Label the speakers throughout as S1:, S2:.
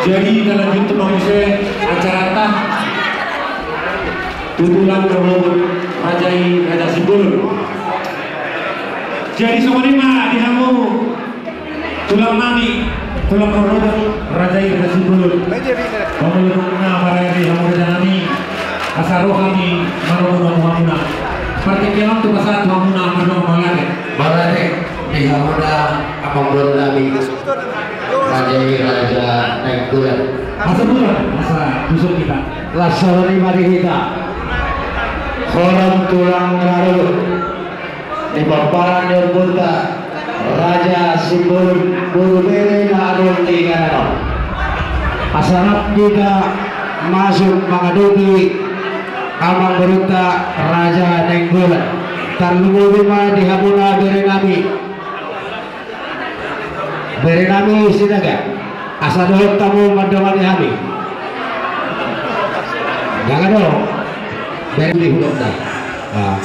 S1: Jadi dalam YouTube manusia acara tah tutulan berlobot Rajai Raja Sibul. Jadi semua lima dihamu tulang nami tulang berlobot Rajai Raja Sibul. Pemulungna para eri hamu Raja nami asaro kami marumuna muhamuna. Seperti kilang tu pasal muhamuna marumuna malare.
S2: Malare dihamuna abang belum nami Rajai Raja Nengkulan.
S1: Masa bulan masa busuk kita.
S2: Lasari mari kita. Kolam tulang garut di paparan yang buta Raja Sibul Bulbere Narun Tinggal Asarap kita masuk mengaduki Amang Beruta Raja Nenggolan Tarlumu bima dihamuna Berenami sinaga asadoh tamu madawani hami jangan dong dari hudok dah.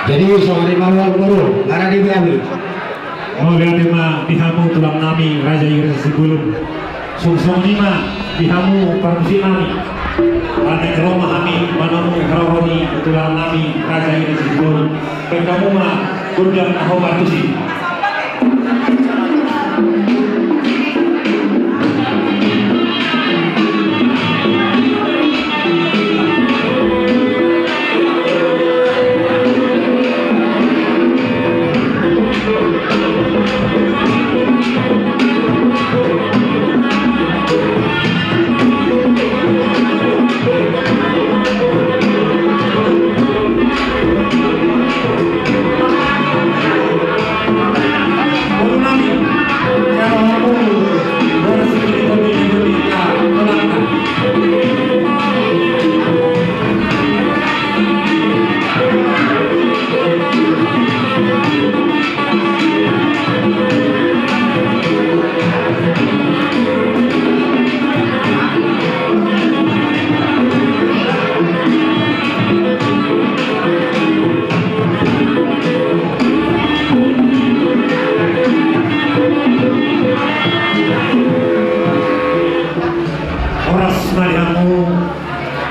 S2: Jadi soalnya malu baru karena di Bali.
S1: Oh lihat lima dihamu tulang nami Raja Raja Sibul. Sungsong lima dihamu permisi nami. Pada keroma kami manamu haroni tulang nami Raja Raja Sibul. Kamu mah kudang ahobar tusi.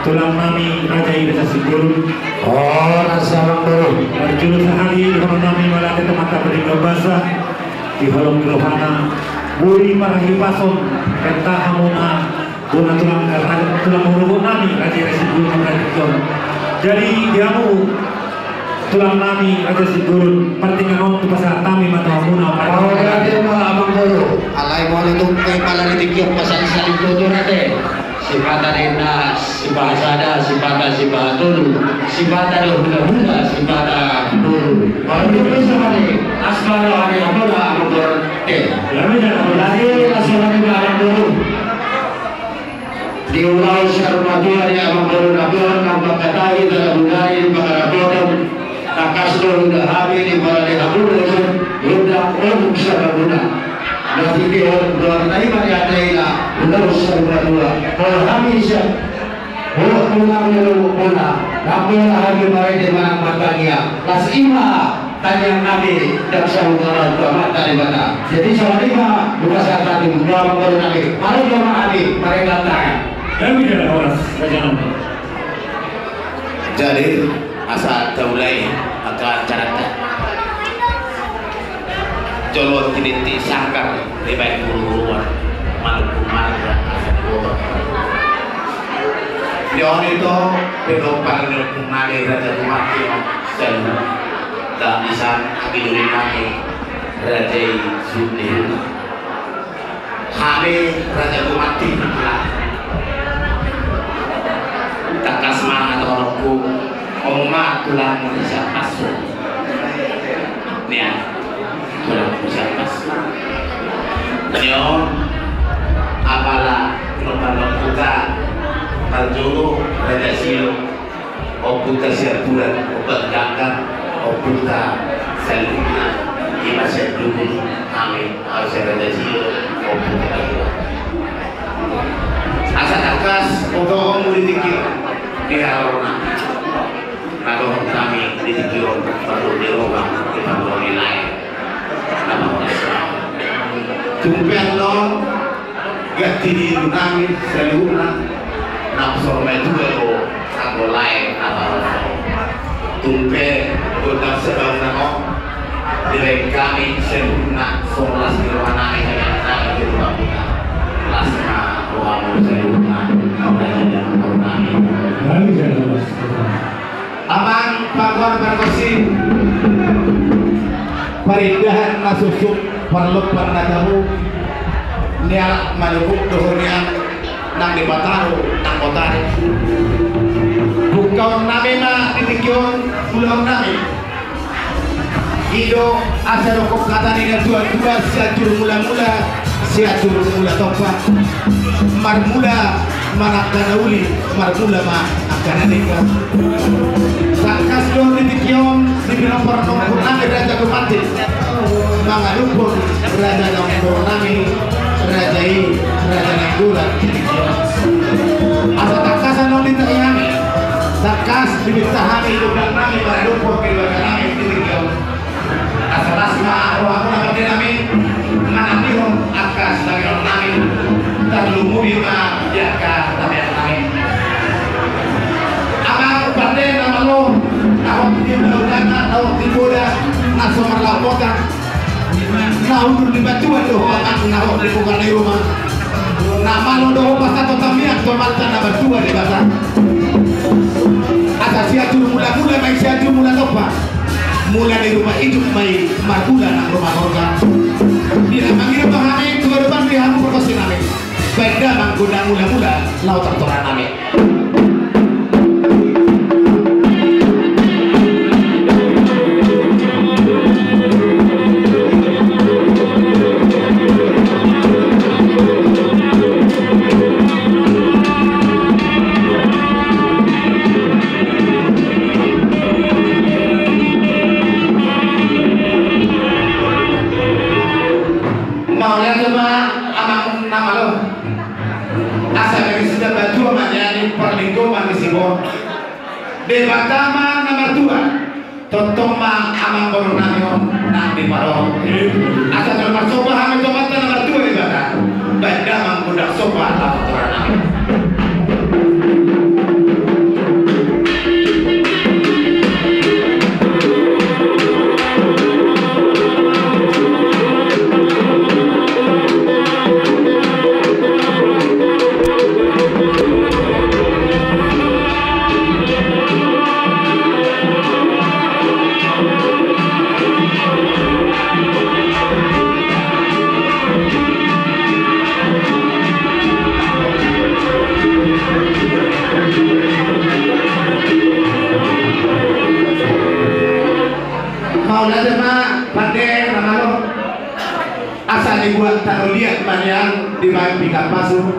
S1: Tulang nami Raja Raja Sibul.
S2: Oh rasa baru.
S1: Berjulur sehari kalau nami malah ke mata berikan basah di halong rohana. Buri marahi pason penta hamuna guna tulang muruh nami Raja Raja Sibul Raja. Jadi diamu tulang nami Raja Sibul pertinggalan tu pasal tami mata hamuna.
S2: Oh berarti mah abang baru. Alai mau itu kayak pala ditikuk pasal saling tutur nate. Sifat ada sifat ada sifat dulu sifat ada hula sifat dulu kalau itu bisa kali asmara hari apa lah motor lalu jangan lagi asmara dulu di ulang syarmatu hari abang baru nabion nampak katai dalam budaya para bodom takas dulu dah habis di para dihabur udah bisa berguna. Nanti dia berarti pada adalah benar seberdua. Kalau kami siap, kalau pulang dulu pulang, tapi lagi mari di mana matanya. Las ima tanya Nabi dan saudara mata di mana. Jadi saudara bukan saat tadi dua baru Nabi. Mari jemaah Nabi, mari datang.
S1: Kami tidak horas kajian.
S3: Jadi asal mulai atau acara Jolot tiniti sangkar lebih buru-buruan malu Yon itu pedopal nari Raja Kumati dan tak bisa diulingi Raja Sudir hari Raja Kumati tak kasman atau roku omat tulang bisa masuk nih tulang bisa masuk nyon apalah penumpang kita Aljuru Raja Silo Oputa Siapuran Obat Ganggang Oputa Saluna Ima Syeduni Amin Alsa Raja Silo Oputa Ganggang Asa akas untuk kamu dikir di Harona Nago kami dikir perlu dirubah di perlu nilai nama Tumpen lo gak tini nami seluna napsor metuelo ako lain apa tumpe kota sebab namo direk kami seluna solas kirwana yang itu bapuka lasma ruamu seluna nami amang pagwan perkosi parindahan nasusuk perlut pernatamu nialak malukuk dohonian nang dipataru nang kotari bukaon nami ma ditikyon pulau nami ido asarokok kata dengan dua-dua siatur mula-mula siatur mula topa marmula manakana uli marmula ma akana nikah sakas do ditikyon dipinopor nongkur nami raja kemati mangalupur raja nongkur nami rajai raja nenggulan asa takasan nong ditakiyami takas dibitahami hidupkan nami mangalupur keluarga nami ditikyon asa tasma rohaku nabati nami manapihon akas nagiron nami terlumuri ma jaka tabiat nami amang berde nama lo tahun di belakang tahun di boda nasomar lapotan nahudur di batuan doh akan nahudur di bukan di rumah nama lo doh pas atau tamian tomal tanah batuan di batang asal siatur mula-mula main siatur mula topa mula di rumah hidup main margula nang rumah organ bila manggil pahami ke depan dihamu perkosi nami benda manggunakan mula-mula laut tertoran nami debatama nomor 2 totoma amang bornamio nang di paro asa nomor sopa hame tomata nomor 2 debata benda mangkudak sopa atau torana dibuat taruh lihat manian di pikat pasur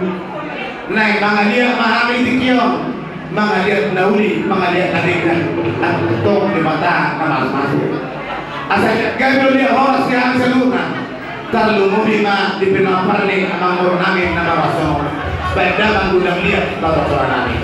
S3: naik mangalia mahami tikyo mangalia nauli mangalia tadikan atau di mata kamal masuk asal gagal dia horas yang seluna terlalu mubima di penapar ni amang nami nama rasul benda manggudang lihat tata nami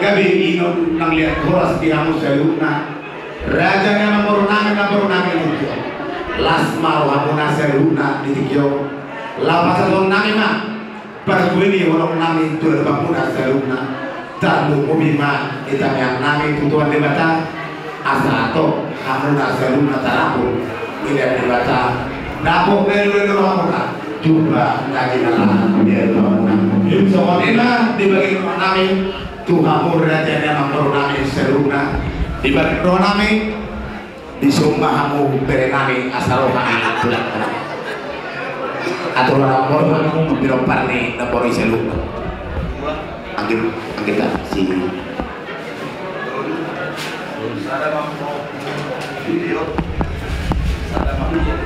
S3: gabi inom nang lihat horas tiamu seluna raja yang memurunami ditikyo lasmar hamuna seluna ditikyo lapasan nami ma pergueni orang nami tu banguna seluna talu umima kita yang nami tutuan debata asa atau hamuna seluna tarapu tidak debata napok dari hamuna coba lagi nalar dia hamuna soalnya dibagi nami Tuhan raja yang memurunami seluna dibagi nami disumbahamu berenami asarohani atau orang orang biropar nih napori seluna angin kita si ada mau video ada mau dia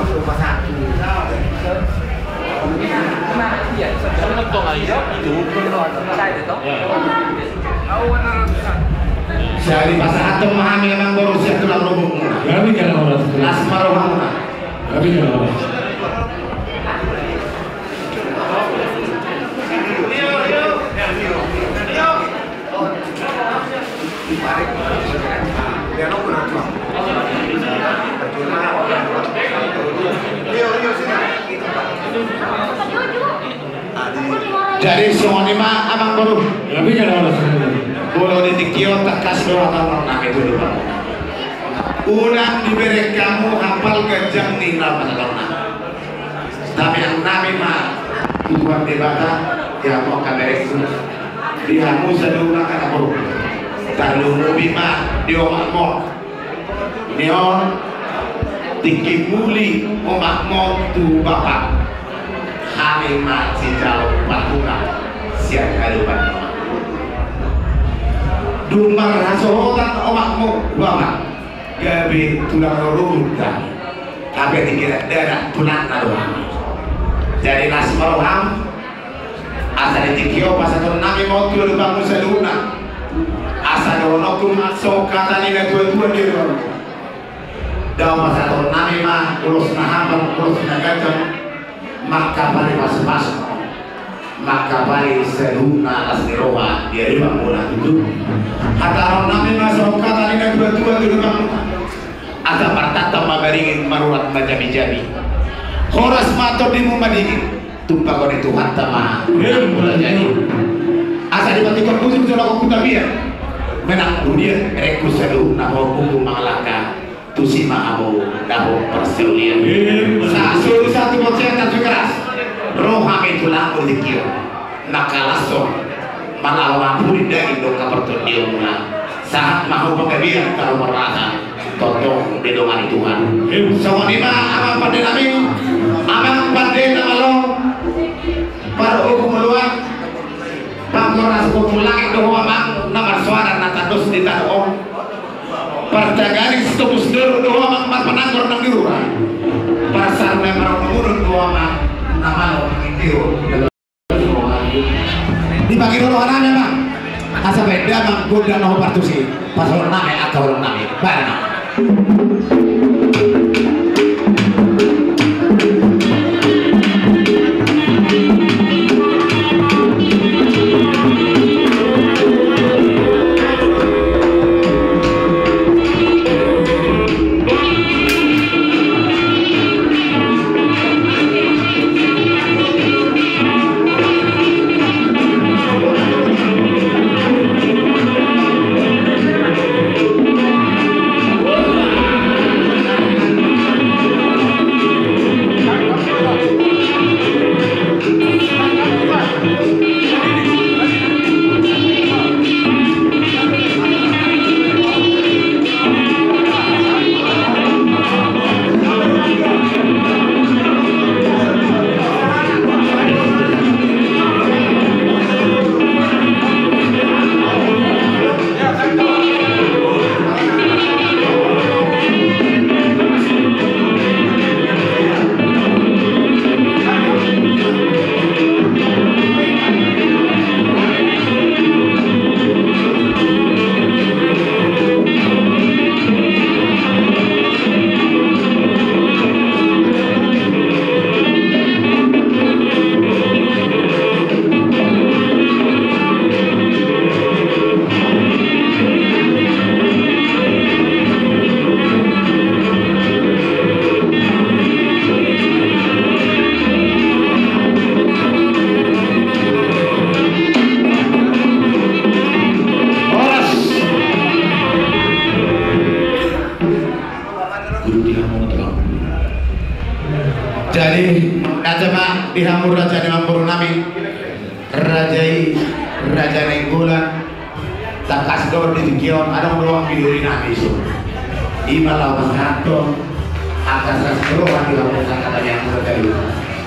S3: aku pasang saya di pasar atau memahami memang baru siap tulang rubuk
S1: Gabi jangan orang.
S3: lasmaro hamuna
S1: Gabi jangan orang.
S3: Jadi semua lima abang baru
S1: Gabi jangan orang.
S3: bolo ditikio tak kasih doa kalau nak itu dulu. Udah diberi kamu hafal gajang nih nama nak. Tapi yang nami mah tujuan debata ya mau kabarek dia musa dulu nak apa? Terlalu bima dia mau neon tinggi muli omak mau tu bapak kami masih jauh bakuna siap kali bakuna dumar rasotan omakmu bapak gabi tulang rurut kami tapi dikira darah tulang naruham jadi nasmaruham asal ditikio pasal nami mau tulang bangun seluna asal donokum so kata nina tua-tua di rumah dalam pasal nami mah urus nahaman urus nagajam maka balik masuk maka balik seluna asniroha dia di bangunan itu kata orang nami masuk kata nina tua-tua di rumah ada partata magaringin marurat majabi-jabi horas mator di mumadingin tumpah kau itu hatta mah mulai jadi asa dibatikkan khusus sudah aku kutabia menang dunia reku seru naho kuku mangalaka tusima abu naho perseulian satu satu bocah tak keras roh kami tulang dikio nakalaso malawa puri dari do kaperton dia mula saat mahu pengabian kalau merasa totong di dongan Tuhan sama lima amang pada nami amang pada nama lo para hukum meluang pamoras kupulang itu amang nomor suara natados di tanah perdagangan setubus dulu doa amang mas penanggur nang dirura pasar memang menurut doa amang nama lo mengintiru dibagi dulu anaknya bang asa beda bang goda nopo partusi pas orang name atau orang name barang Jadi Najama dihamur raja di Mampuru nami Raja Nenggulan tak kasdor di Tikion ada doang di diri nami so Ima lawan kantor akan kasdor di lawan kata yang terjadi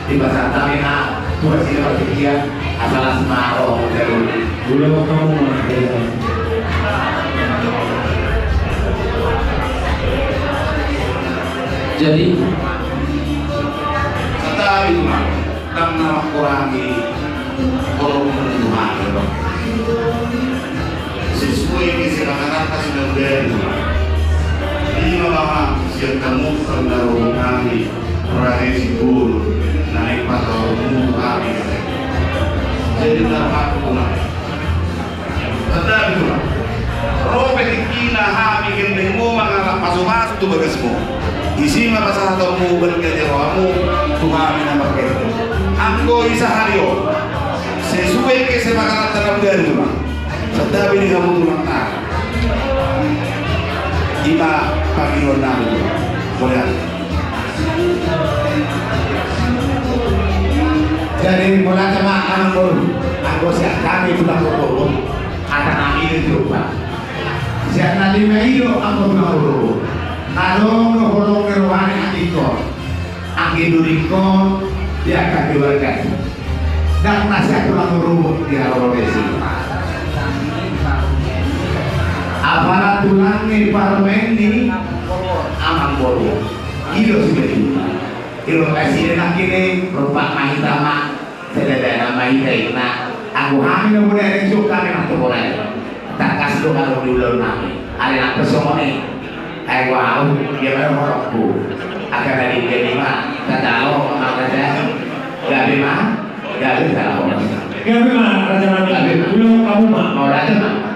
S3: di pasar Tamina tuh sini bersedia asal semaro terus
S1: Dulu kamu
S4: Jadi
S3: setelah itu karena kurangi kolom Tuhan sesuai kesepakatan sudah dari lima lama siap kamu sendaru kami raih sibul naik pasal kami jadi dapat Tuhan setelah itu roh petikina kami gendengmu mengalap masuk-masuk tuh bagasmu isi nga pasal kamu berkerja kamu Tuhan nama kita angko isa hario sesuai kesepakatan dalam dari Tuhan tetapi di kamu Tuhan tak ima panggilan nabi boleh jadi mulai sama angko siap kami Tuhan berkoro akan kami itu Tuhan siap nanti mehidup angko Tuhan berkoro kalau ngehorong ngeruhani angkikon angkidurikon dia akan diwarkan dan nasihat tulang ngeruh di haroresi aparat tulangnya parlemen ini aman boro ilo sebegitu ilo presiden akhirnya berupa mahitama sedada mahita ikna aku hamil boleh ada yang suka memang tuh boleh tak kasih lo kalau diulang nami ada yang pesongonnya wow, dia baru merokku akan dari kelima tahu makanya gak lima gak bisa
S1: Raja Nami dulu kamu
S3: mau datang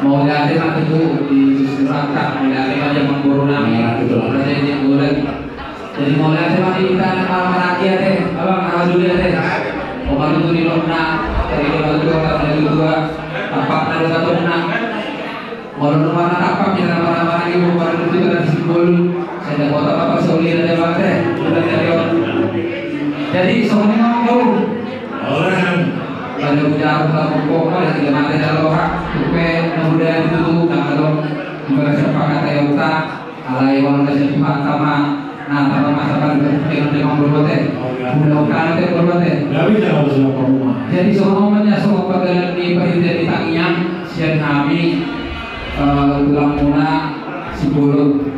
S4: mau lihat itu di Sumatera, mau lihat aja Mampuru nami, berarti dia boleh. Jadi mau lihat kita malam rakyat deh, abang dulu deh. Mau bantu di Lona, dari dua tapak naruh satu enam. Mau rumah tapak kita nama-nama lagi mau baru itu dari simbol. Saya dah kota apa Sauli ada bang deh, udah dari. Jadi semuanya mau orang pada ujar pokok ada tiga mata dalam orang supaya kemudian itu kalau bersepakat ayota alai wala sepakat sama nah sama masakan dengan dengan berbuat mudah-mudahan itu berbuat jadi semuanya semua pegawai di perintah tangian siang kami tulang muna sibulu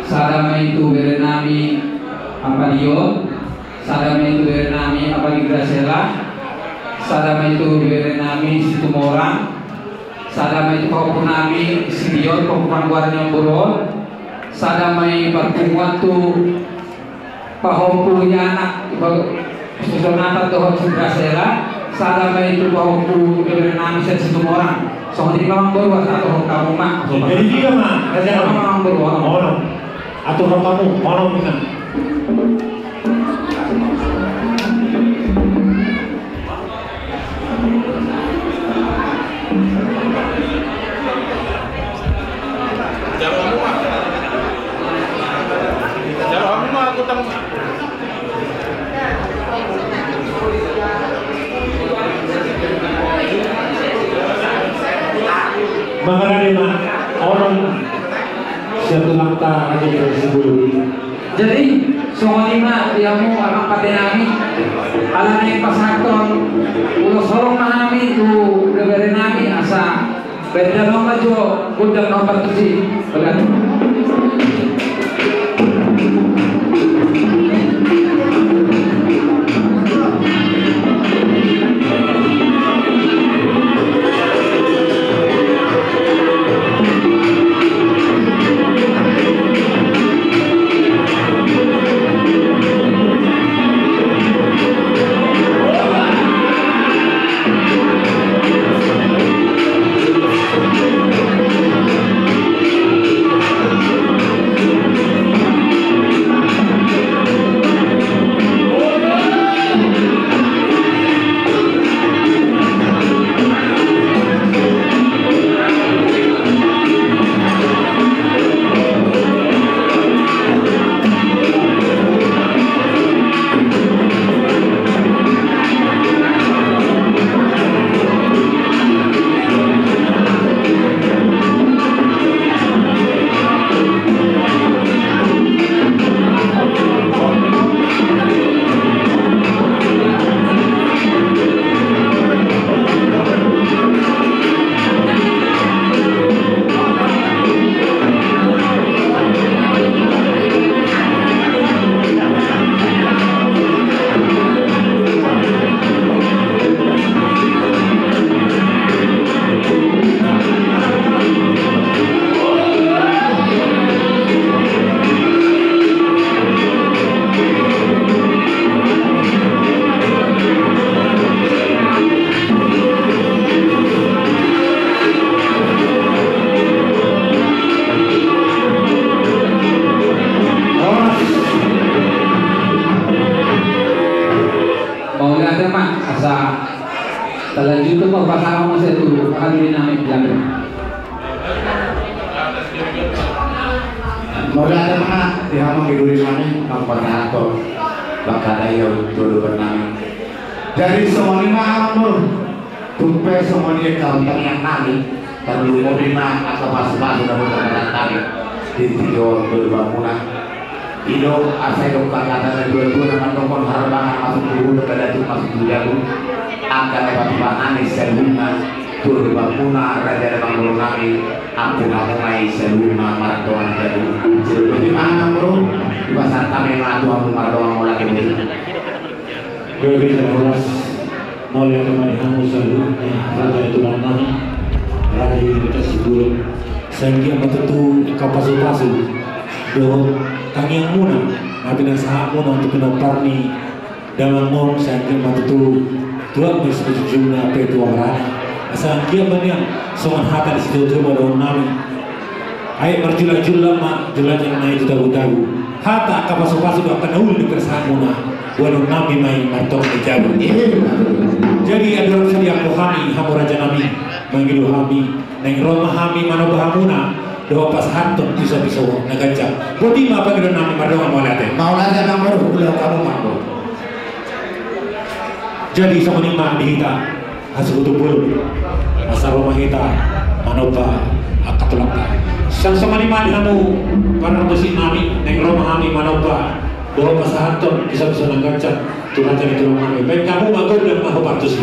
S4: sadama itu berenami apa dia sadama itu berenami apa di Grasela sadama itu berenami Situmorang sadama itu kau nami Sidion kau pangguarnya Burol sadama itu pertemuan tu pahompu anak Susonata tuh Grasela sadama itu pahompu berenami Situmorang so di kamu baru atau kamu mak
S1: jadi juga mak Raja
S4: kamu baru
S1: orang atau kamu orang bisa mengenai orang satu langkah aja dari sebelum
S4: jadi soal lima dia mau anak patenami ala naik pasakton ulo sorong mahami tu kebere nami asa beda nomor jo kuda nomor tujuh begitu Mola tema asa talanjut ko pagsama mo sa ito hadirin namin vlog.
S3: Mola tema di hamang idurin namin ang pagkakato bangkadayaw tuluban namin. Dari semua lima amor tumpai semua dia kauntan yang namin terlalu mau lima atau pas-pas sudah berkata kami di tiga berbangunan Ido asai dokter kata dua-dua dengan tokon harapan masuk dulu kepada itu masuk dulu akan lewat bangan sebelumnya tur bangunan raja bangun kami aku mulai sebelumnya mardoan jadu jadi di mana bro di pasar kami mardoan mulai begitu.
S1: Bagi terus mulai kembali kamu sebelumnya raja itu kami raja kita sebelum sehingga betul kapasu-pasu doh kami yang muna nabi dan sahab muna untuk penoparni dalam mong sehingga betul tuan mesej jumlah apa itu orang asal dia banyak soal hata di situ tuh pada nami ayat berjulah-julah mak julah yang naik itu tahu-tahu hata kapasu-pasu akan ul di persahab muna buat nami main martok dijauh. Jadi ada orang sedia kami hamu raja nami manggil kami neng rumah kami mana bahamuna doa pas hantun bisa-bisa nagajak. Bodi ma panggilan nami mardoa maulate.
S3: Maulate nomor ulah kamu mampu.
S1: Jadi sama lima dihita hasukutu bulu asal rumah kita manoba akatulaka. Sang sama lima dihamu para besi nami neng rumah kami manoba doa pas hantun bisa-bisa nagajak. Tuhan jadi tolong kami. Baik kamu bagus dan mahu partus.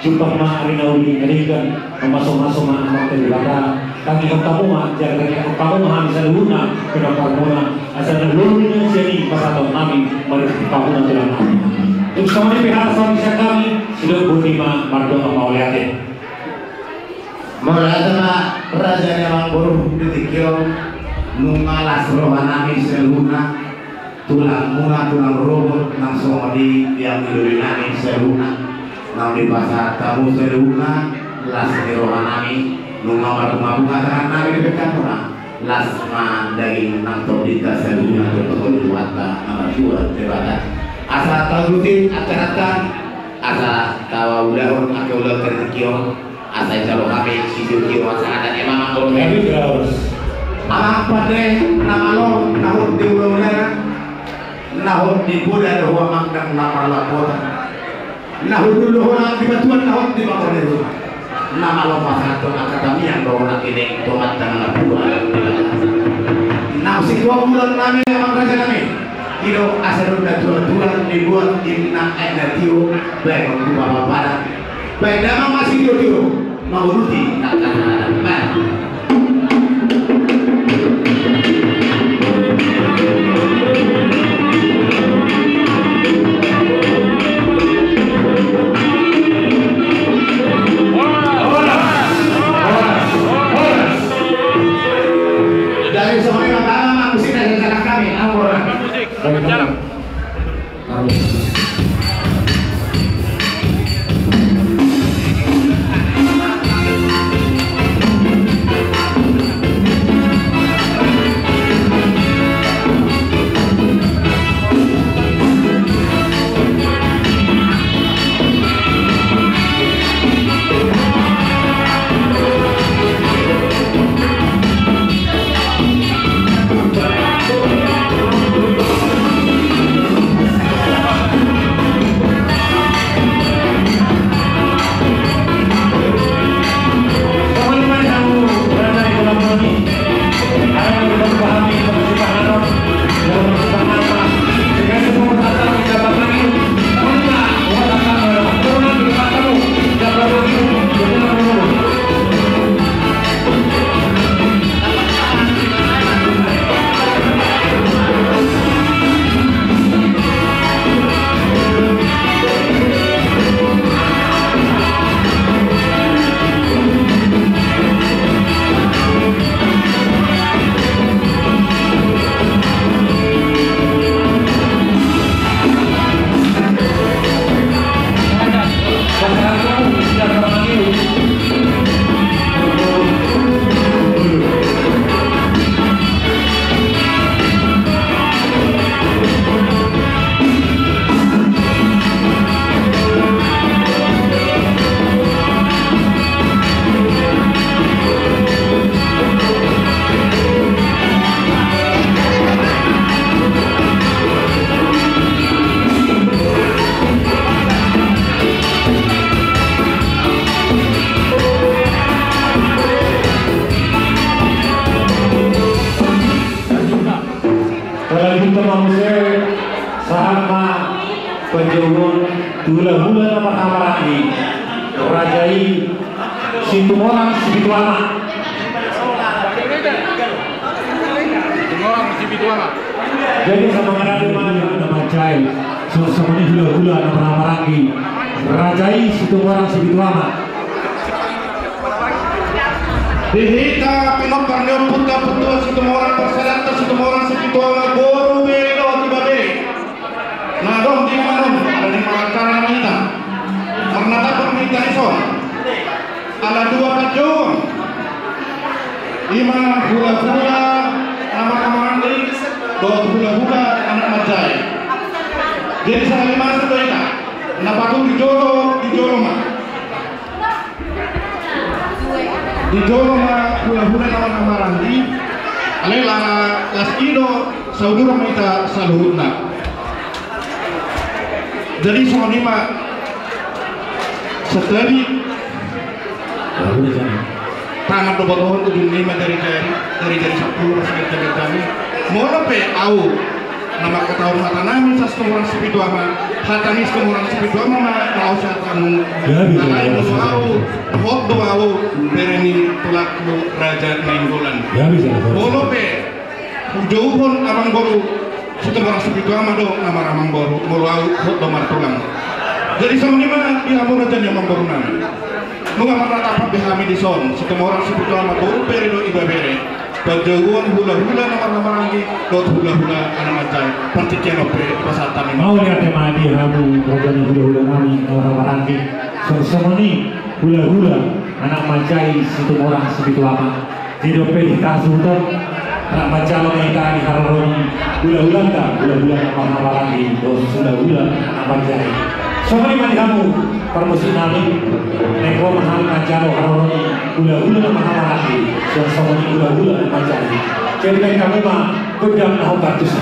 S1: Jumpa hari nauli kalian masuk-masuk anak terlibat kami kamu mah jaga kamu mah bisa luna kenapa muna asal lulunya jadi pasal kami mereka kamu nanti lama untuk sama pihak sama kami sudah berlima mardoa maulate
S3: raja yang baru ditikio nungalas rohanami seluna tulang muna tulang robot langsung di yang dilunani seluna nang di pasar kamu seluna las rohanami nungamar bunga tangan nami dekat muna las daging nang todita seluna berpokok wata nama dua debata asa tagutin akan asa tawa ulahun ake ulah tertikio asa jalo kami siduki wasa ada emang angkol heavy girls apa deh nama lo nahut di ulah nahut di budak doa mangkang nama lapor nahut dulu orang di batuan nahut di bawah itu nama lo pasal akademi yang doa nak ini tomat tangan buah nah si dua bulan kami emang raja kami itu asal udah dua dibuat dimna energi baik untuk bapak pada baik nama masih dia mau ruti nak
S1: kita manusia sama penjauhan hula-hula nama kamarani rajai situ orang situ anak jadi sama ngarani mana nama jai sama ini hula-hula nama kamarani rajai situ orang situ anak
S3: Dihita pinoparnyo puta-putua situ orang persalata situ orang situ orang boru belo tiba-tiba nah dong di mana dong ada di perkara kita karena dapat minta ison ada dua kajuan lima hula-hula nama kamandi dua hula-hula anak majai jadi saya lima satu itu kenapa tuh dijolo mah dijolo mah hula-hula nama kamarandi alela las ido saudara kita saluhutna jadi soal lima setari tangan do botohon ujung lima dari 10 sampai dari kami mau pe au nama ketahuan mata nami sas orang sepitu ama hatanis orang sepitu ama mau syatan lain do au hot do au bereni tulaku raja nainggolan mau pe jauhon abang boru orang sepitu ama do nama ramang boru mau au hot do martulang jadi sama lima di abu raja yang memboru nami mengamar apa behami di son orang sepitu ama boru perido iba bere Pagjaguan hula-hula nama lagi, dot hula-hula anak macam partikian ope pasatan.
S1: Mau lihat tema di hamu program hula-hula kami nama lagi. Sama ni hula-hula anak macai situ orang segitu lama. Di dope di kasutan anak macam kita di haroni hula-hula enggak hula-hula nama lagi, dot hula-hula anak macai. Sama ni mandi kamu permusim nali neko mahal macam haroni hula-hula nama lagi. Sama ni hula-hula macam jadi kamu mah kedam nak batus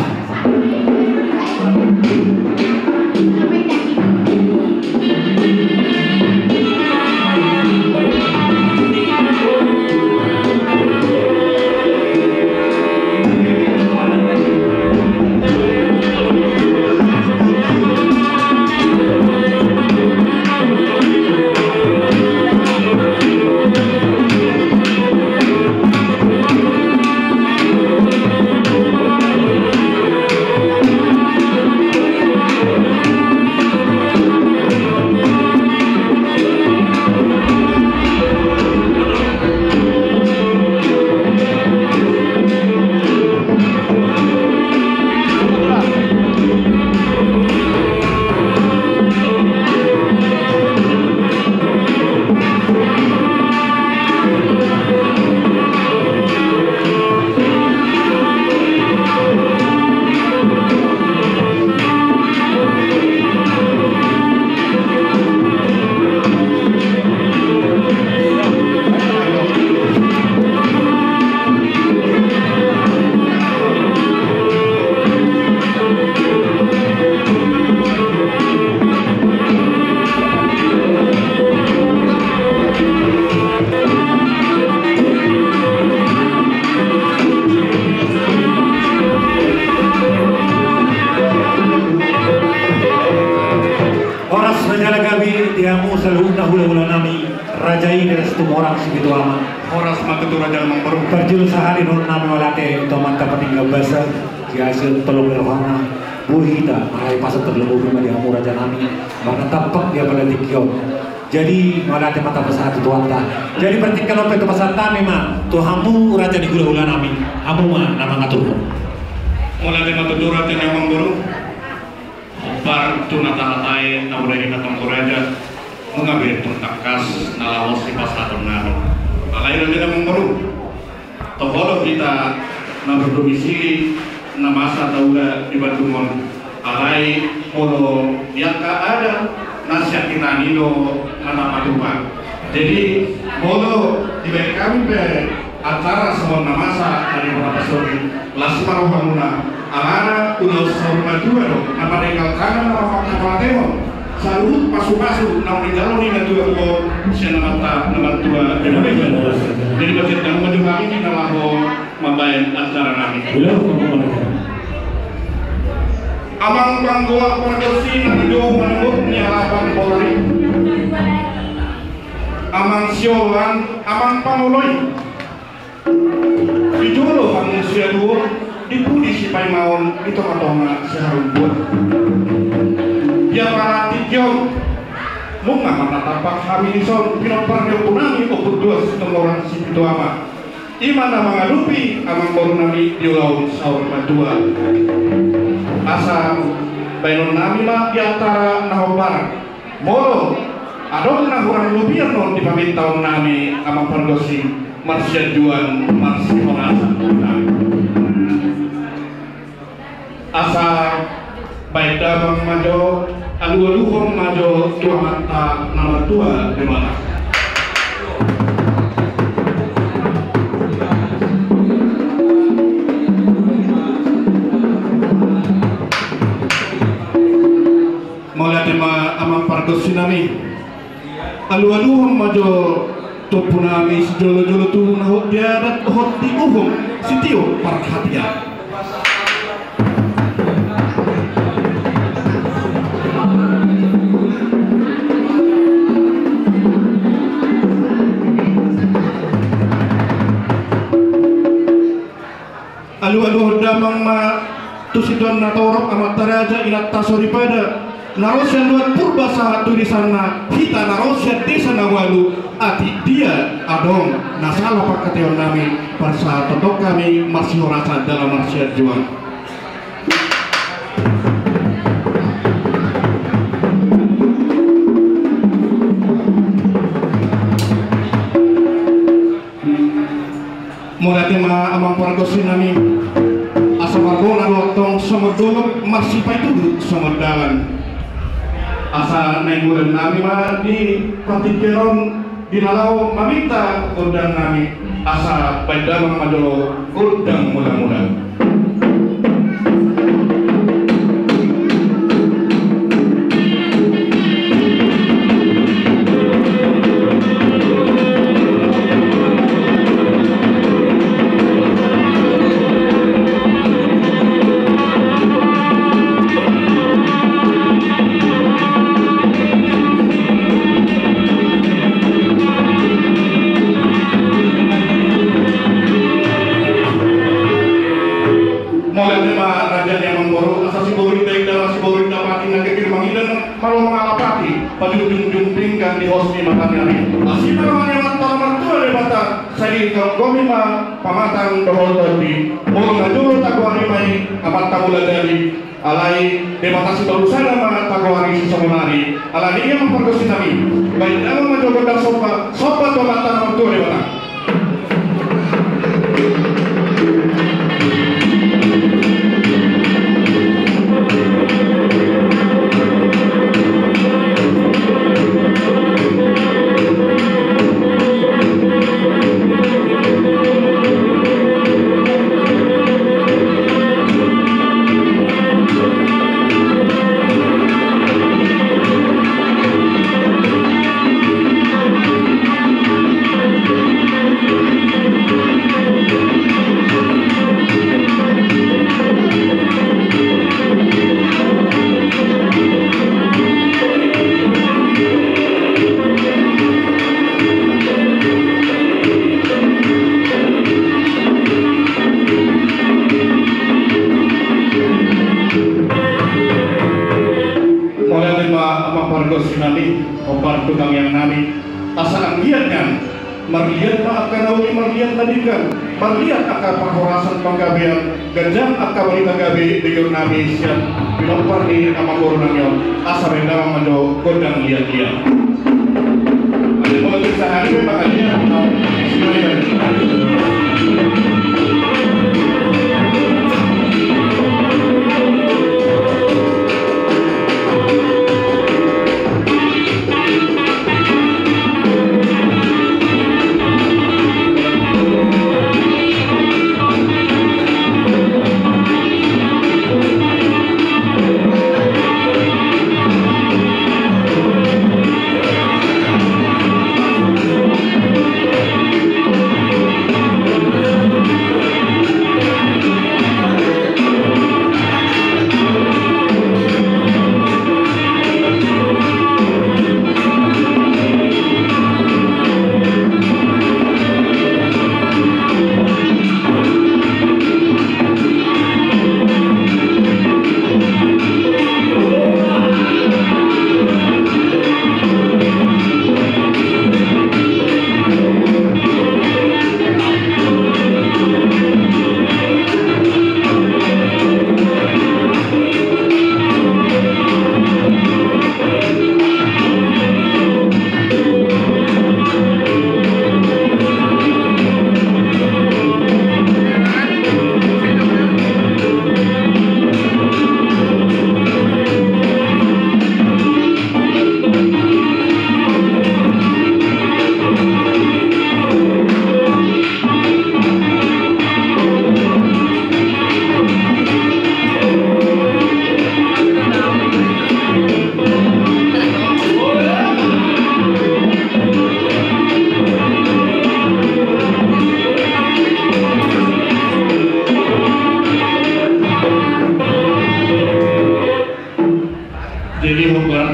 S1: hula-hula nami rajai dari semua orang segitu aman
S3: Horas matutu raja memperung
S1: terjun sehari nun nami walate toman kapating gabasa di hasil tolong nirvana buhita marai pasal terlebih lima di hamu raja nami bahkan tampak dia pada dikion jadi walate mata besar itu tuanta jadi penting kalau itu pasal tami mah tuh hamu raja di hula-hula nami hamu mah nama ngatur
S3: walate matutu raja yang memperung bar tunata hatai namudai katong raja mengambil tuntakas nalahos di pasar nalo. Alairan kita membaru. Toholo kita na berdomisili na masa taula di Batungon. Alai polo yang ka ada nasihat kita nilo na matupa. Jadi polo di bawah kami acara semua masa dari beberapa sore lasmar hamuna alana udah sama dua dong. Apa dengan kanan apa fakta demo? Salut pasu-pasu nang ninjalo ni natua ko siya naman tua jadi budget kamu maju kami ini nalaho mabayan acara kami
S5: amang panggoa pergesi nanjo menurut harapan Polri amang siolan amang panoloy dijolo manusia dua dipudi si paimaon itu katonga seharumpun ya para tikyong munga manatapak hamilison pinoparnyo punami uput dua setengah si pitu ama imana mangalupi amang borunami diulaun saur madua asa bainon nami ma diantara nahopar moro adon nahurang lupian non dipamintau nami amang pargosi marsian juan marsi honasa asa baik damang majo alu-aluhong majo tua mata nama tua demana maulah tema amang pargosi nami alu-aluhong majo topunami sejolo-jolo tuh nahut diadat hot di uhum sitio perhatian alu-alu damang ma tusituan natorok amat taraja ilat tasori pada narosyan luat purba sahat tulisanna hita narosyan desa nawalu ati dia adong nasalah pakateon nami persahat totok kami masih rasa dalam marsiat juang mulai tema amang pargosi nami asa margona lotong somodolok masih paitudu somodalan asa naigulan nami ma di patikeron dinalau mamita undang nami asa paidamang madolo undang mudah-mudahan di hosmi makanya asina namanya mantap mertua le bata sari komi ma pamatang dohol tadi mau ngajul takwari mai amat tamula dari alai debatasi barusan ma takwari somonari alai dia memperkosi nami baik nama mencoba dan sopa to mata mertua le bata tukang yang nami asa anggiatkan marliat ma akan nawi marliat nadikan marliat akan panghorasan panggabean ganjang akan wanita gabe dengan nami siap bilompar di amang urunangyo asa rendang mando gondang liat-liat ada politik sehari memang aja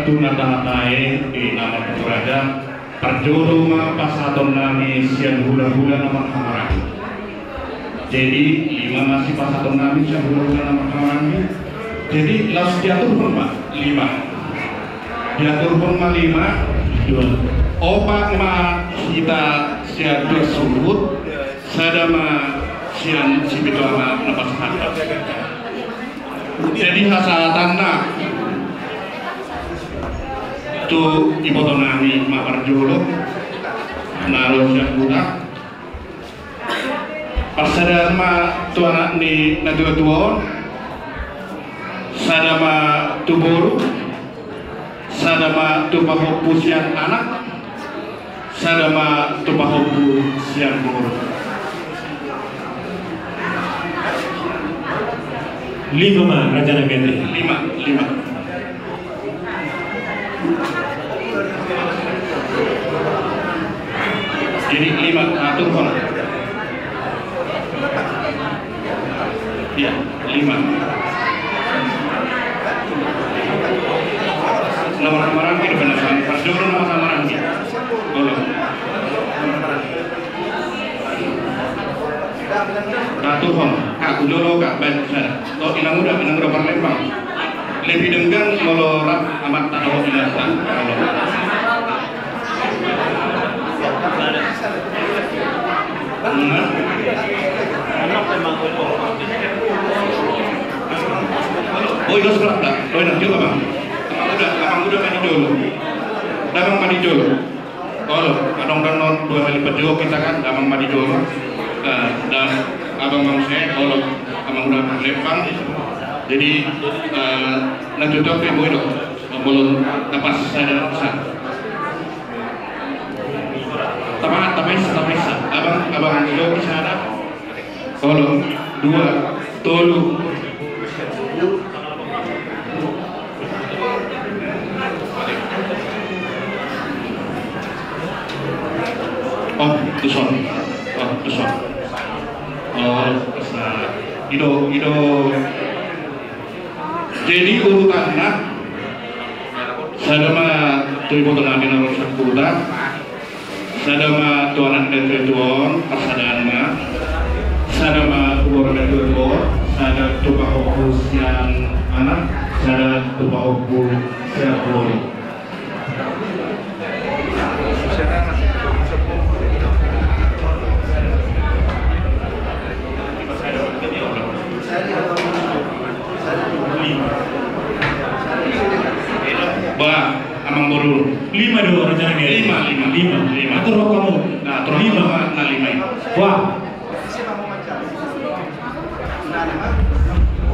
S5: batu nata-natai di nama berada perjodoh pasaton nami siang hula-hula nama kamarang. Jadi 5 masih pasaton nami siang hula-hula nama kamarang. Jadi langsung diatur pun Pak 5. Diatur pun 5. Opak ma kita siang bersurut sadama siang sibitama napas hata. Jadi hasatanna tu ibu tonami makar jolo naruh siap budak pasadama tu anak ni natua tuon sadama tu boru sadama tu pahopu siang anak sadama tu pahopu siang boru
S1: 5 Raja Nagari
S5: 5 jadi 5 atur kon ya 5 nama samaran itu benar perjodoh nama samaran boleh atur kon kak kujolo kak baca to inang udah perlempang lebih denggang ngolorak amat tak tahu binatang oh itu sebelah tak? Oh enak juga bang abang udah mandi dulu abang mandi dulu oh kadang-kadang 2 kali berjuang kita kan abang mandi dulu dan abang saya kalau abang udah lempang jadi nanti tuh apa itu belum lepas saya tapais abang itu bisa ada kalau 2 tolu oh tuson itu jadi urutannya sadama tuh nami naruh sakuda sadama tuanan dan tuan pasadana sadama tuan dan tuan sada tupahoku siang anak sada tupahoku siang boru Bah, amang boru
S1: 5 dulu Raja Nagari 5 atur kamu
S5: nah terus 5 nah 5
S1: wah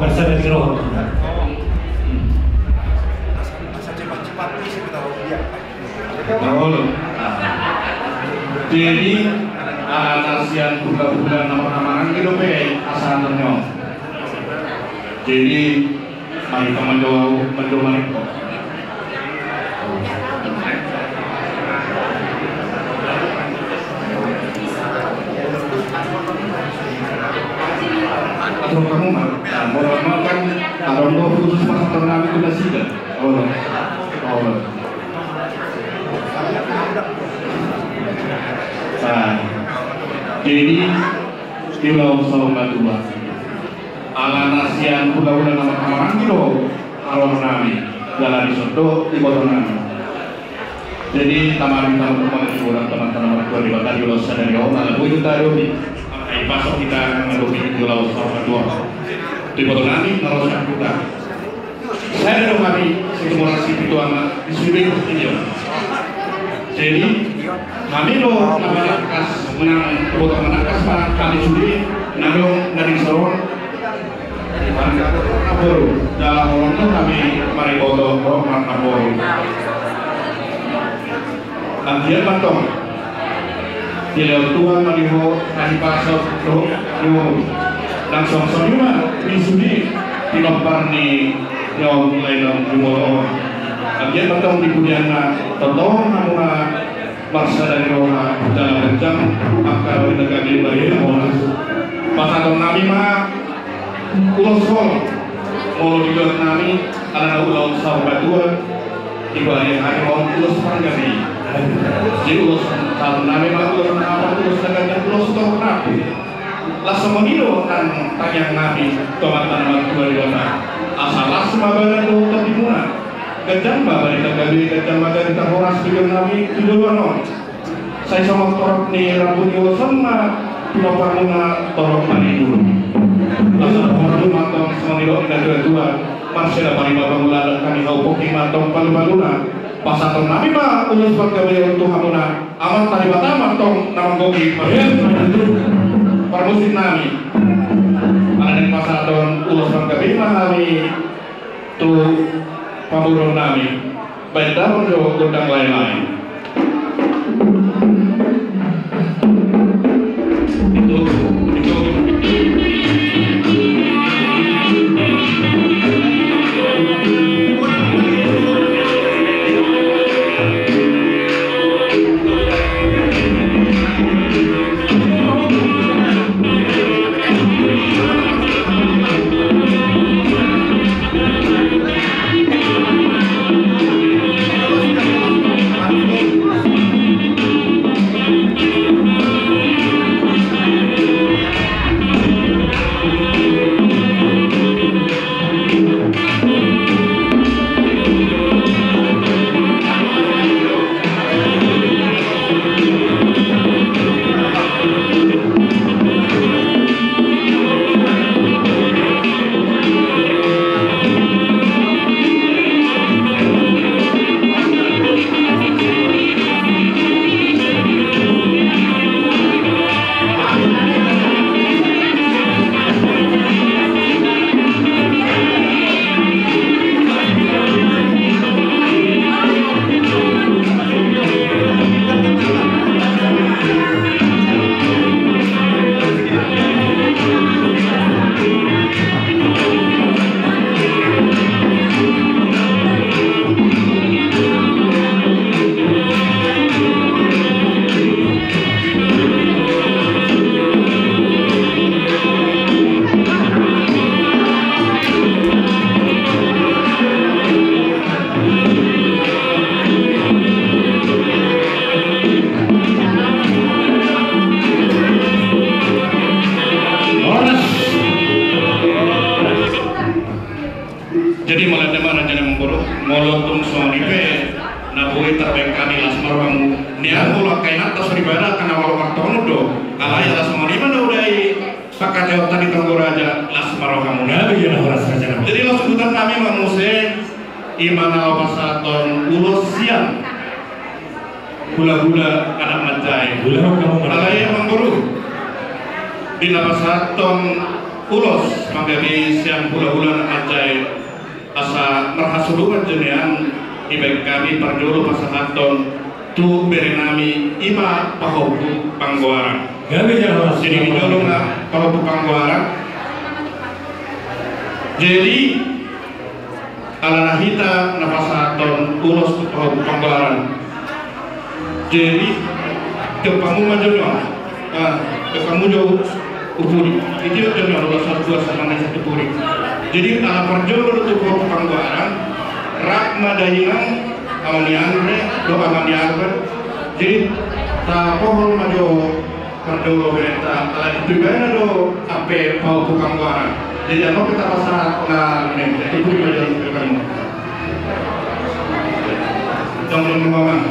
S1: bahasa dari roh
S5: jadi nasian bulan-bulan nama-namaran itu asal ternyong jadi mari kita mencoba atau kamu mau kan kalau khusus pasar nabi itu masih ada jadi di Pulau Salomba 2 ala nasian pulau-pulau nama kamaran itu alon nami jalan di soto di botol nami jadi teman-teman di Batak di Pulau Sadario lalu itu tadi pasok kita mengadopsi di Pulau Salomba 2 di botol nami naruh kita saya ada kami simulasi itu sama di sini jadi kami lo nakas menang botol nakas kali sudi nadong dari Sorong Kaporu dalam orang itu kami mari botol Kaporu Antian Bantong di lewat Tuhan maliho hari pasok roh langsung semua di sudi tinopar ni yang lain jumlah Antian Bantong di Budiana tolong nama Marsa dari Roha dalam rencang akal negara di Bali Pasaton Nabi mah Pulau Sol mau dibuat Nabi ada Pulau Salomba 2 iba yang ada mau tulus panjang jadi tulus tahun nami tulus apa tulus dengan tulus tau rapi lah semenilo kan tanya nabi tomat-tomat dua dona asalah semabana tuh timuna kejan bawa di tagabi kejan bawa di tahoras bikin nabi tujuan saya sama torok nih rambut nyo sama pinoparmuna torok mani dulu lalu orang matong semenilo dan dua masih ada paling babang dan kami haupoki matong palu-paluna pas atong nabi mah ulus paggabi untuk hamuna aman tadi bata matong namang gogi permusim nami ada di pas atong ulus paggabi mah kami tuh pamurun nami beda untuk undang lain-lain itu jadi malah demar aja mengkoro molotum soalipe nabuhi terbengkani lasmarwamu niat ulah kain atas ribara karena walau kartono do kalau ya lasmar mana udah pakai jawab tadi tanggor aja lasmarwamu jadi lo sebutan kami manusia imana pasaton ulos siang gula-gula anak macai kalau ya mengkoro di pasaton ulos menjadi siang gula-gula anak macai asa merhasulukan jenian ibek kami pardolo pasahaton tu berenami ima pahoku panggoaran jadi dijolong pahoku panggoaran jadi ala nahita na pasahaton ulos tu pahoku panggoaran jadi kepamu majonyo kepamu jauh ukuri itu jonyo ulos satu sama satu ukuri jadi ala perjolo itu kau panggoaran rak madayinang amanianre do amanianre jadi ta pohon majo perjolo berita ala itu gana do ape pau panggoaran jadi ano kita pasar na ini itu majo kamu jangan ngomong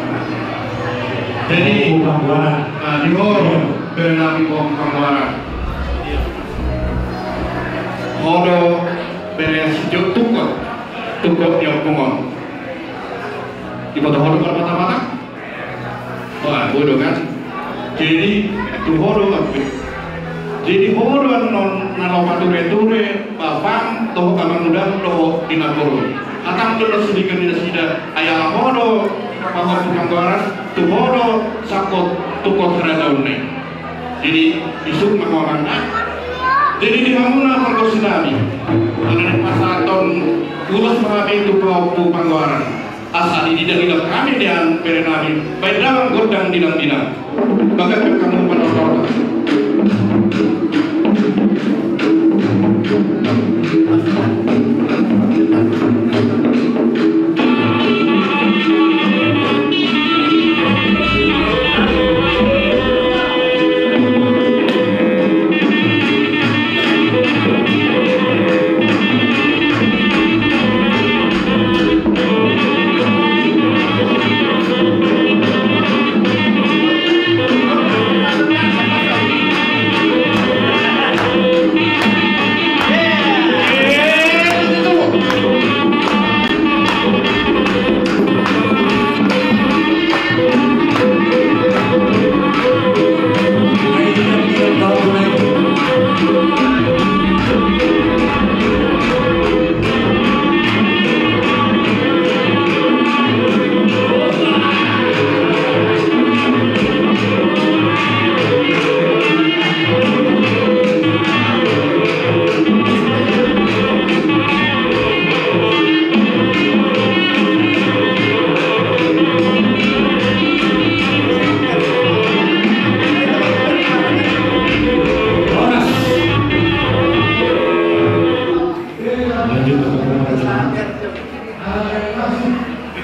S5: jadi panggoaran di horo bernami panggoaran horo beres juk tukok yang pungong di foto horo mata-mata wah bodoh kan jadi tu horo apa jadi horo non naloma ture bapang toh kamang udang toh dinakoro atang tuh sedikit tidak sida ayah horo bahwa tukang goran tu horo sakot tukok seradaune jadi isuk makawan jadi di hamuna pergosinami karena di pasaton ulos mengapi itu paupu panggoaran asal ini dari kami dan perenami baik dalam godang dinang-dinang bahkan kamu pada orang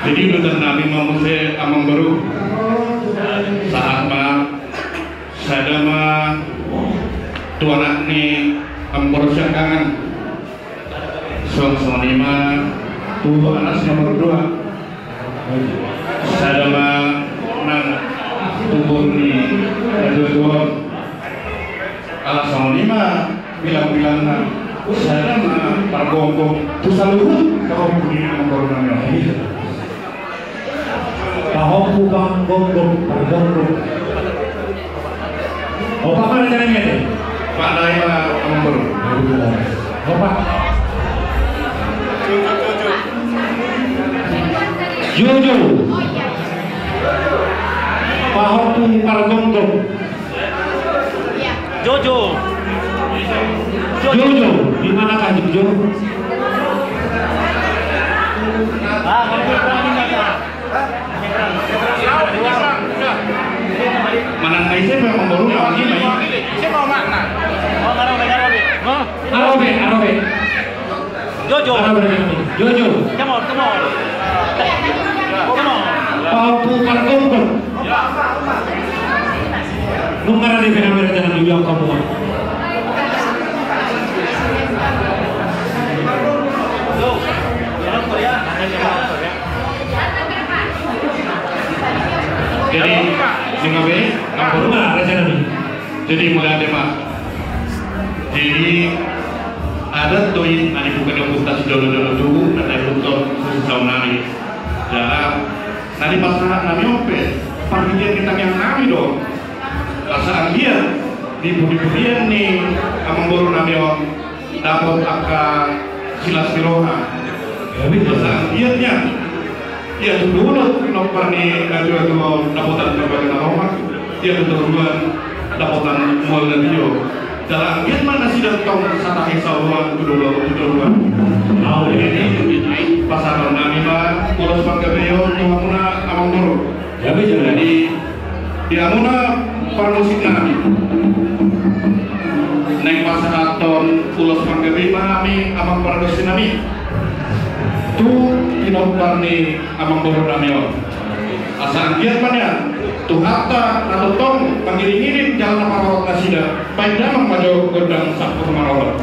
S5: Jadi udah nabi mau saya amang baru saat mah saya mah tuanak nih ampor kangen soal lima tuh anak nomor 2 saya mah nang tubuh nih dua anak soal 5 bilang saya mah pargonggong tuh selalu kau punya nomor namanya
S1: Pahong pupang gonggong pargonggong. Opa mana caranya deh?
S5: Pak Daya nomor.
S1: Opa. Jojo. Pahong pupang pargonggong.
S6: Jojo.
S1: Jojo, di manakah Jojo?
S5: Mana ngai saya memang baru lagi nih.
S6: Saya mau makna. Oh,
S1: Arabe.
S6: Jojo.
S1: Jojo.
S6: Come on.
S1: Pahong pupang pargonggong. Nung ngarani fenomena jangan dulu kamu.
S5: Jadi singabe ngampur jadi mulai ada mah jadi ada tuh nanti bukan yang putas dulu dulu ada untuk tahun nanti dalam nanti pas nami ope panggilan kita yang nami dong rasa dia di budi-budian nih amang baru nami om dapat akan silas siroha rasa dianya ya itu dulu nomor nih ada dua dapatan berbagai nama dia keturunan dapatan mual dan video dalam dia mana sih datang satahi sawan kedua mau ini pasar nami mah kurus panggabeyo tuhamuna amang buru jadi di amuna parmusik nami neng pasar aton kurus panggabeyo nami amang paradosi nami tu inopar ni amang boro namio asa anggian mana tu hatta atau tong pangiring-iring jalan apa rawat nasida baik damang pada godang sapur marawat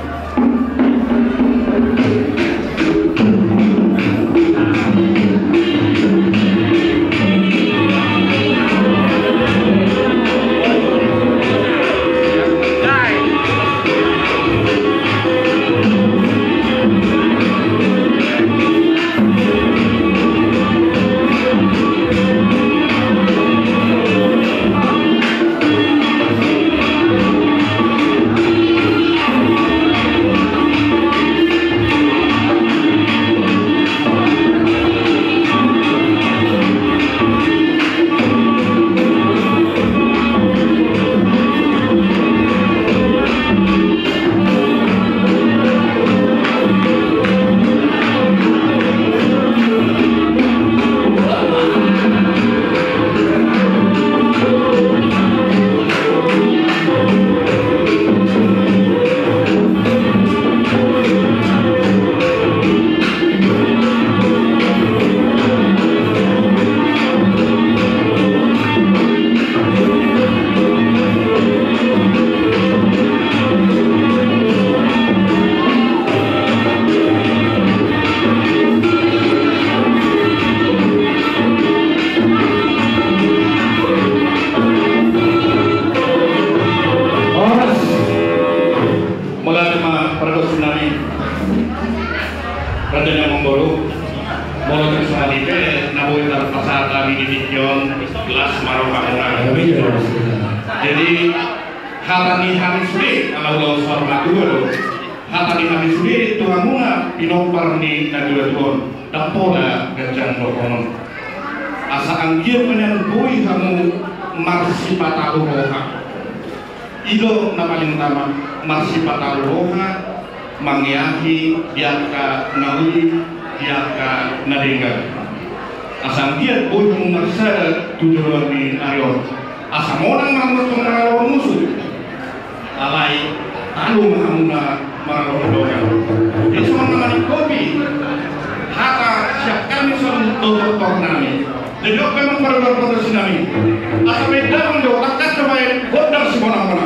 S5: jadi hatani hamis be kalau sorma dulu hatani hamis be Tuhan muna pinopar ni nadura Tuhan dapola gajang dokonon asa anggir menyan bui kamu marsipatalu roha ilo na paling utama marsipatalu roha mangyahi diaka nauli diaka nadengga asa anggir bui kamu marsada tujuan ni arion asa monang mamut pengalau musuh alai alung hamuna maralo doga itu cuma mengenai kopi hata siapkan son doktor nami. Jadi oke memperluar produksi nami. Asal beda mendoakan supaya godang si mana-mana.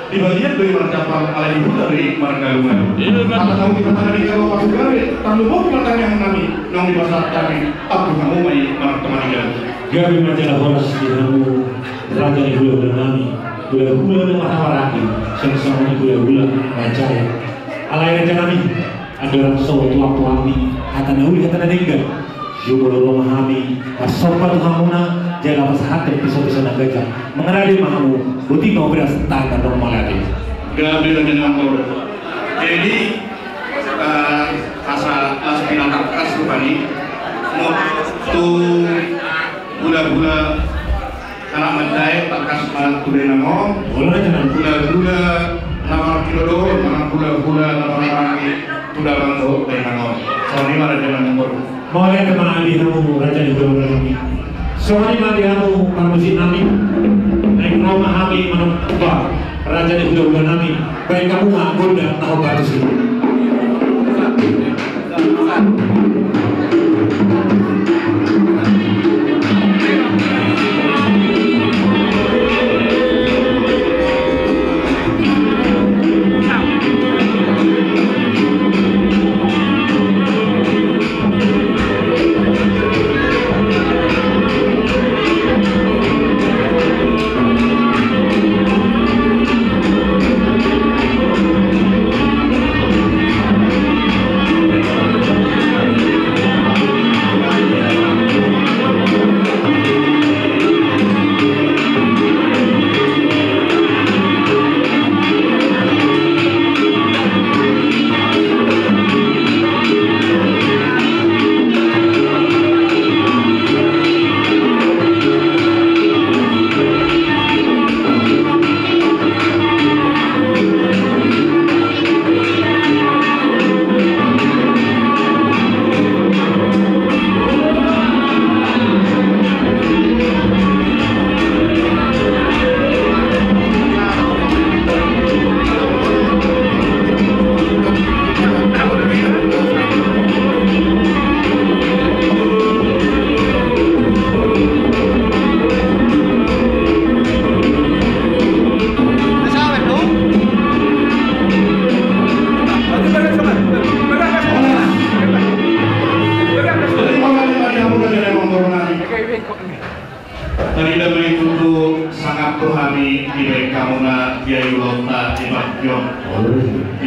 S5: Di bagian dari marcapal alai ibu dari margalungan. Kata kamu kita tadi kalau pas gawe, tamu mau kita yang kami nong di pasar kami. Aku kamu mai teman dia.
S1: Gawe majalah horas di kamu raja di gula nami. Gula dan mahawaraki. Sama-sama gula rajaya. Alai raja nami. Ada orang sawo tua kami. Kata nauli kata nenggal. Jumlah memahami asopan hamuna. Jangan hati pisau-pisau nagaja mengenali mahamu buti mau beras tangga normal lagi
S5: gabe dengan ngor jadi asa binatang khas rupani mau tuh gula-gula anak mendai tak khas kuda nangong gula-gula nama kilodor nama gula-gula nama rangi kuda langgo dan nangong soalnya mana jangan ngor
S1: mau lihat kemana di kamu raja di gula kami soalnya mati kamu pamusi nami naik rumah kami menembak raja di gula nami baik kamu nganggur dan tahu batu sih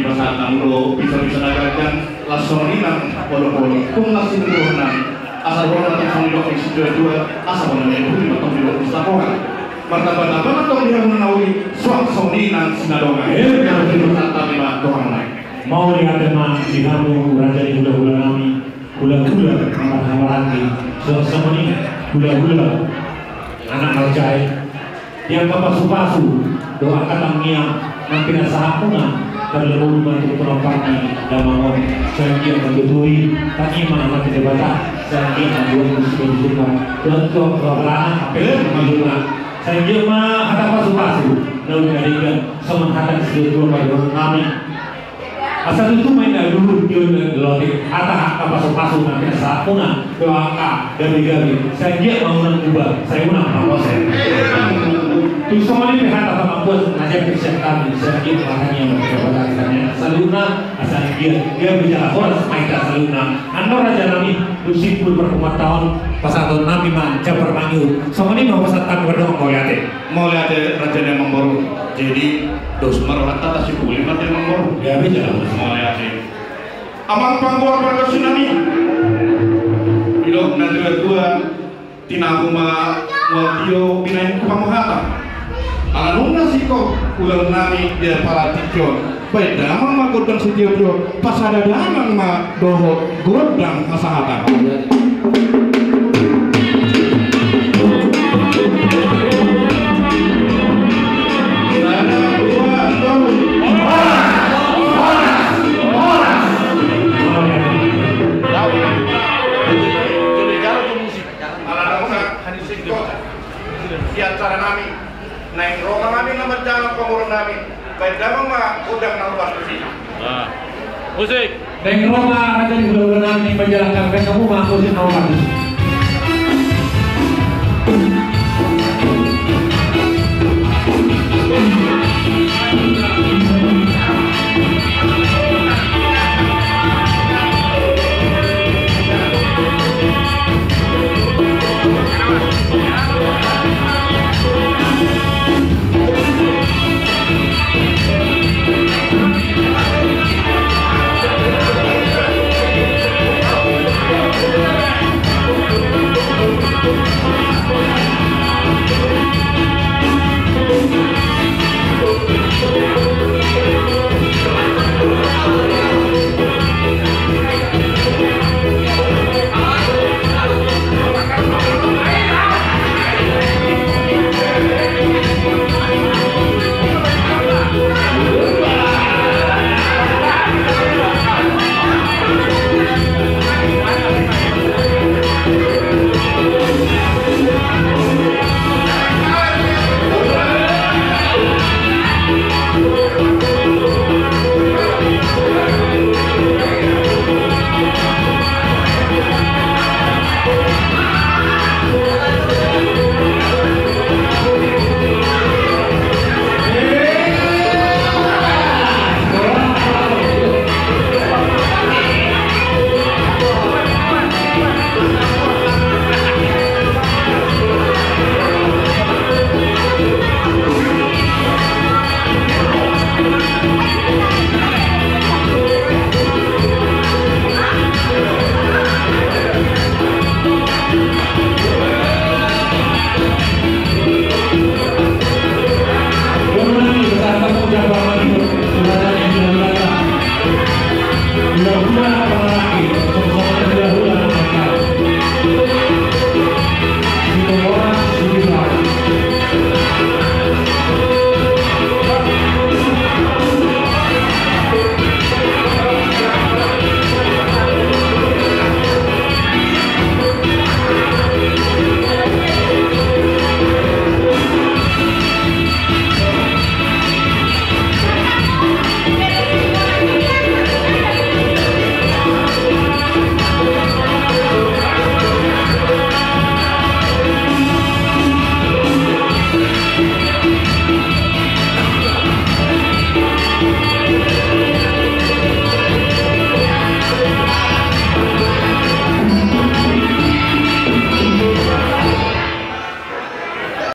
S5: di masa tamro bisa nagakan lasoni nang polo-polo kung lasin turunan asal bola tak soni dok isi dua asal bola yang putih atau di dok sapongan martabat-martabat atau dia menawi suang soninan sinadonga kalau kita tadi mah doang naik
S1: mau lihat teman di kamu raja di hula-hula kami hula-hula hamar-hamaran semua ini hula-hula anak marjai yang pasu-pasu doa katangnya nanti nasa hapungan terlalu bantu perompani dan mau saya mengetui tadi mana tidak baca saya membuat musik-musik untuk perorangan apel majulah saya mah kata pasu-pasu lalu dari semangat sesuatu pada kami asal itu main dulu dia lori atau pasu-pasu nanti saat punah doa gabi-gabi saya mau menubah saya menang apa saya itu semua ini pihak apa mampu ngajak kerja kami saya makanya berkata-katanya saluna asal dia bicara horas maita saluna anda raja nami simpul berpengetahuan pasal nami mah caper manggil semua ini mau pasatan berdong mau lihat raja yang membaru jadi dos marwata tak sipuli mati membaru dia bicara mau lihat amang pangguar berkesunami ilok nanti dua tinahuma waltio binain kupamuhata alanuna siko ulang nami dia para tikyon baik damang ma godang setiapyo pasada damang ma doho godang kasahatan di antara nami naik roma nami nama jalan pemurun nami baik damang mah udang nampak di sini
S6: Musik.
S1: naik roma ada di hula-hula nami menjalankan kamu mah musik nomor